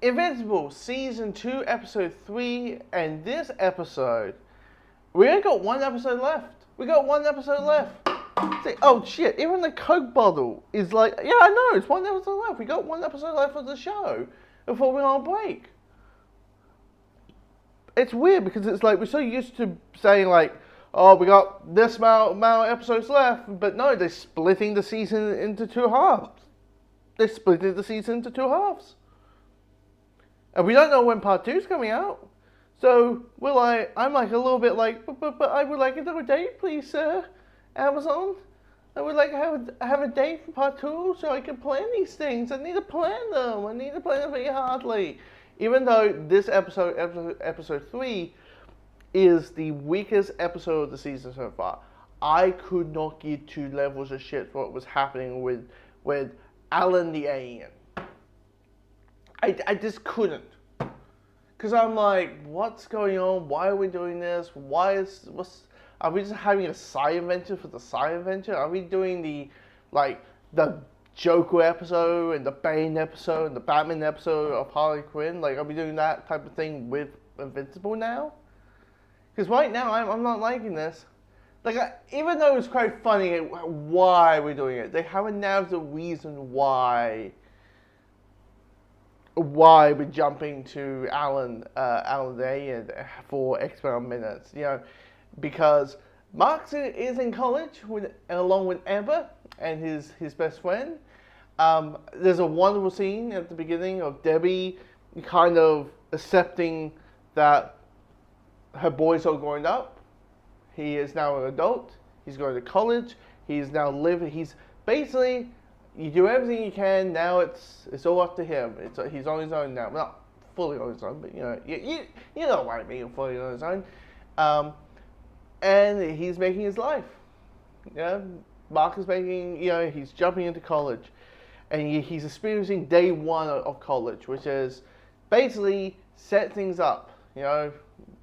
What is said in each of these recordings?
Invincible Season 2, Episode 3, and this episode, we only got one episode left. We got one episode left. See, oh shit, even the Coke bottle is like, yeah, I know, it's one episode left. We got one episode left of the show before we go on break. It's weird because it's like, we're so used to saying like, oh, we got this amount of episodes left, but no, they're splitting the season into two halves. They splitted the season into two halves. And we don't know when part 2 is coming out. So I'm like a little bit like, but I would like another date, please, sir. Amazon. I would like to have a date for part 2 so I can plan these things. I need to plan them. I need to plan them very hardly. Even though this episode 3, is the weakest episode of the season so far. I could not give 2 levels of shit for what was happening with Alan the alien. I just couldn't. Because I'm like, what's going on? Why are we doing this? Are we just having a side adventure for the side adventure? Are we doing the Joker episode and the Bane episode and the Batman episode of Harley Quinn? Like, are we doing that type of thing with Invincible now? Because right now, I'm not liking this. Like, even though it's quite funny why we're doing it, they haven't nailed the reason why we're jumping to Alan Day for X amount of minutes. You know, because Mark is in college along with Amber and his best friend. There's a wonderful scene at the beginning of Debbie kind of accepting that her boys are growing up. He is now an adult. He's going to college. He's now living. He's basically, you do everything you can. Now it's all up to him. He's on his own now. Well, not fully on his own, but you know what I mean, fully on his own. And he's making his life. Yeah, Mark is making. He's jumping into college, and he's experiencing day 1 of college, which is basically set things up.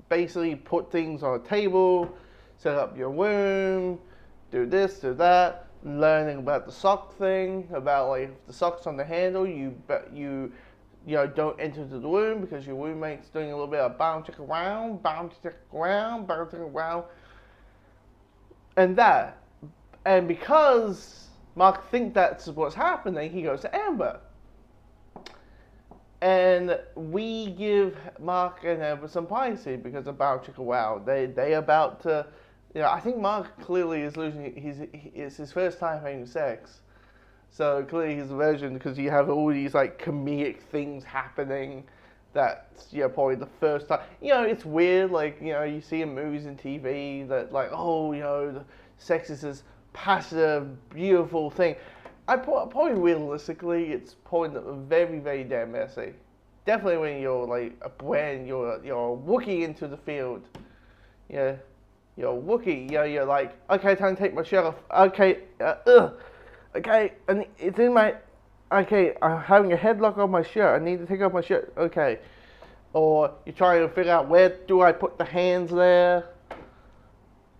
Basically put things on a table, set up your room, do this, do that, learning about the sock thing, about like if the sock's on the handle, you don't enter the room because your roommate's doing a little bit of bounce around, and that. And because Mark thinks that's what's happening, he goes to Amber. And we give Mark and Amber some privacy because of Bow Chicka Wow. They about to, I think Mark clearly is losing. It's his first time having sex, so clearly he's a virgin because you have all these like comedic things happening. That's probably the first time. It's weird. Like you see in movies and TV that like the sex is this passive, beautiful thing. Probably realistically, it's probably very, very damn messy. Definitely when you're like a brand, you're a Wookiee into the field. Yeah, you're a Wookiee. You're like, okay, time to take my shirt off. Okay, okay, and it's in my. Okay, I'm having a headlock on my shirt. I need to take off my shirt. Okay, or you're trying to figure out where do I put the hands there?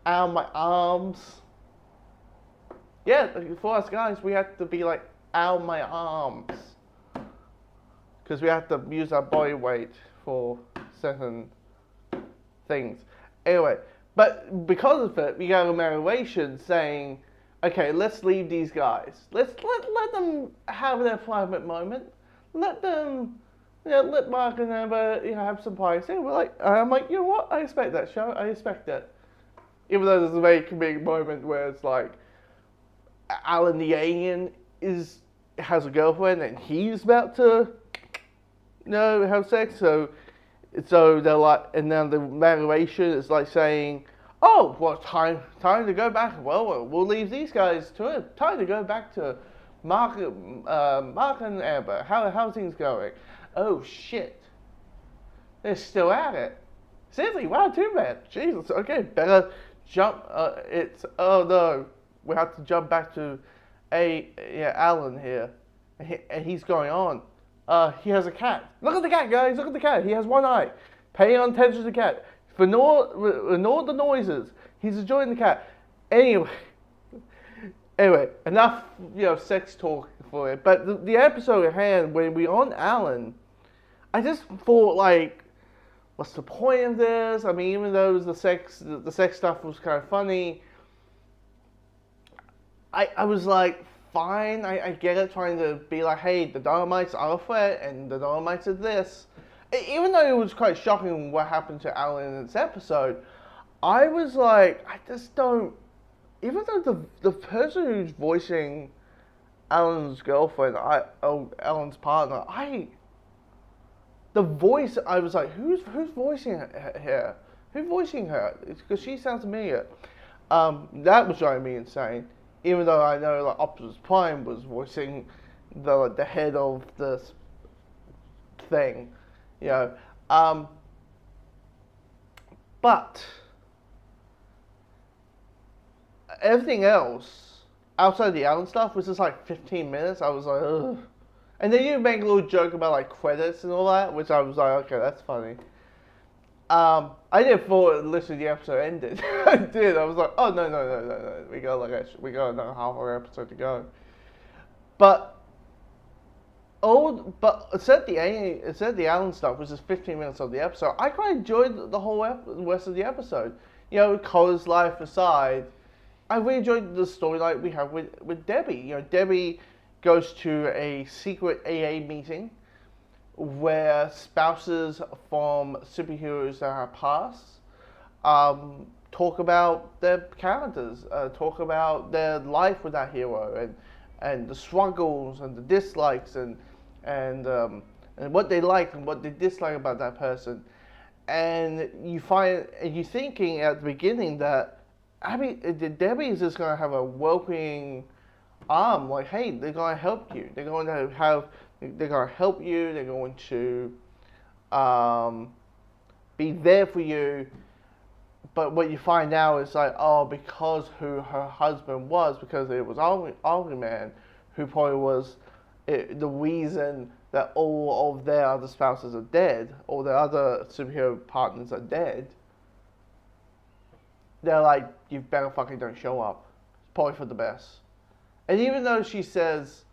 Out my arms. Yeah, for us guys, we have to be like, ow, my arms. Because we have to use our body weight for certain things. Anyway, but because of it, we got a narration saying, okay, let's leave these guys. Let them have their private moment. Let them, let Mark and Amber, have some privacy. I'm like, you know what? I expect that show. I expect it. Even though there's a very comedic moment where it's like, Alan the alien has a girlfriend and he's about to have sex, so they're like, and then the narration is like saying, oh, well, time to go back. Well, we'll leave these guys to it. Time to go back to Mark and Amber. How things going? Oh shit, they're still at it. Seriously, wow, too bad. Jesus, okay, better jump. Oh no. We have to jump back to Alan here, and he's going on. He has a cat. Look at the cat, guys. Look at the cat. He has one eye. Pay attention to the cat. Ignore the noises. He's enjoying the cat. Anyway, enough sex talk for it. But the episode at hand, when we're on Alan, I just thought like, what's the point of this? I mean, even though the sex stuff was kind of funny, I was like, fine, I get it, trying to be like, hey, the Dolomites are a threat, and the Dolomites are this. Even though it was quite shocking what happened to Alan in this episode, I was like, I just don't. Even though the person who's voicing Alan's girlfriend, Alan's partner, the voice, I was like, who's voicing her here? Who's voicing her? Because she sounds familiar. That was driving me insane. Even though I know like Optimus Prime was voicing the head of this thing, you know. But everything else outside the Alan stuff was just like 15 minutes. I was like, ugh. And then you make a little joke about like credits and all that, which I was like, okay, that's funny. I didn't thought literally the episode ended. I did. I was like, oh no. We got another half hour episode to go. But except the Alan stuff, which is 15 minutes of the episode, I quite enjoyed the whole rest of the episode. You know, Cole's life aside, I really enjoyed the storyline we have with Debbie. You know, Debbie goes to a secret AA meeting where spouses from superheroes that have passed talk about their characters, talk about their life with that hero, and the struggles and the dislikes and what they like and what they dislike about that person. And you're thinking at the beginning that Debbie is just going to have a welcoming arm, like, hey, they're going to help you. They're going to help you. They're going to be there for you. But what you find now is like, oh, because who her husband was, because it was Army Man, who probably was the reason that all of their other spouses are dead, or their other superhero partners are dead. They're like, you better fucking don't show up. It's probably for the best. And even though she says,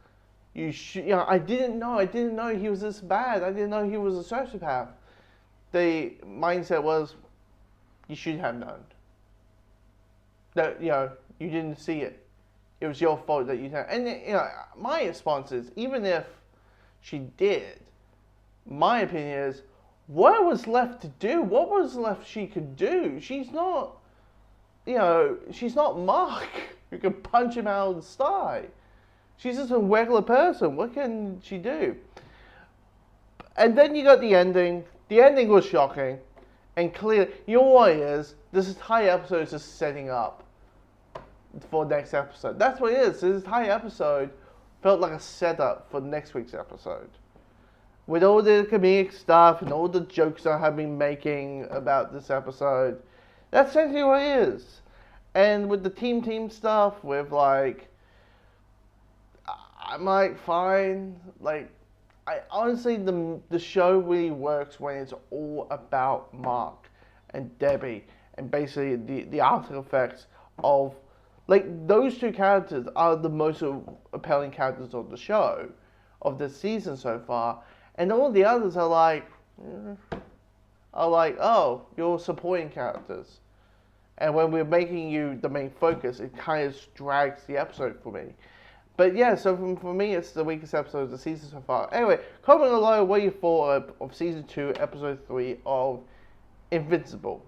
I didn't know he was this bad. I didn't know he was a sociopath. The mindset was, you should have known. That, you didn't see it. It was your fault that you didn't. And, my response is, even if she did, my opinion is, what was left to do? What was left she could do? She's not, she's not Mark, who can punch him out of the sky. She's just a regular person. What can she do? And then you got the ending. The ending was shocking. And clearly, you know what it is? This entire episode is just setting up for next episode. That's what it is. This entire episode felt like a setup for next week's episode. With all the comedic stuff and all the jokes I have been making about this episode, that's essentially what it is. And with the team stuff, with like, I'm like, fine. Like, I honestly, the show really works when it's all about Mark and Debbie, and basically the after effects of, like, those two characters are the most appealing characters of the show, of the season so far, and all the others are like, oh, you're supporting characters. And when we're making you the main focus, it kind of drags the episode for me. But yeah, so for me, it's the weakest episode of the season so far. Anyway, comment below what you thought of Season 2, Episode 3 of Invincible.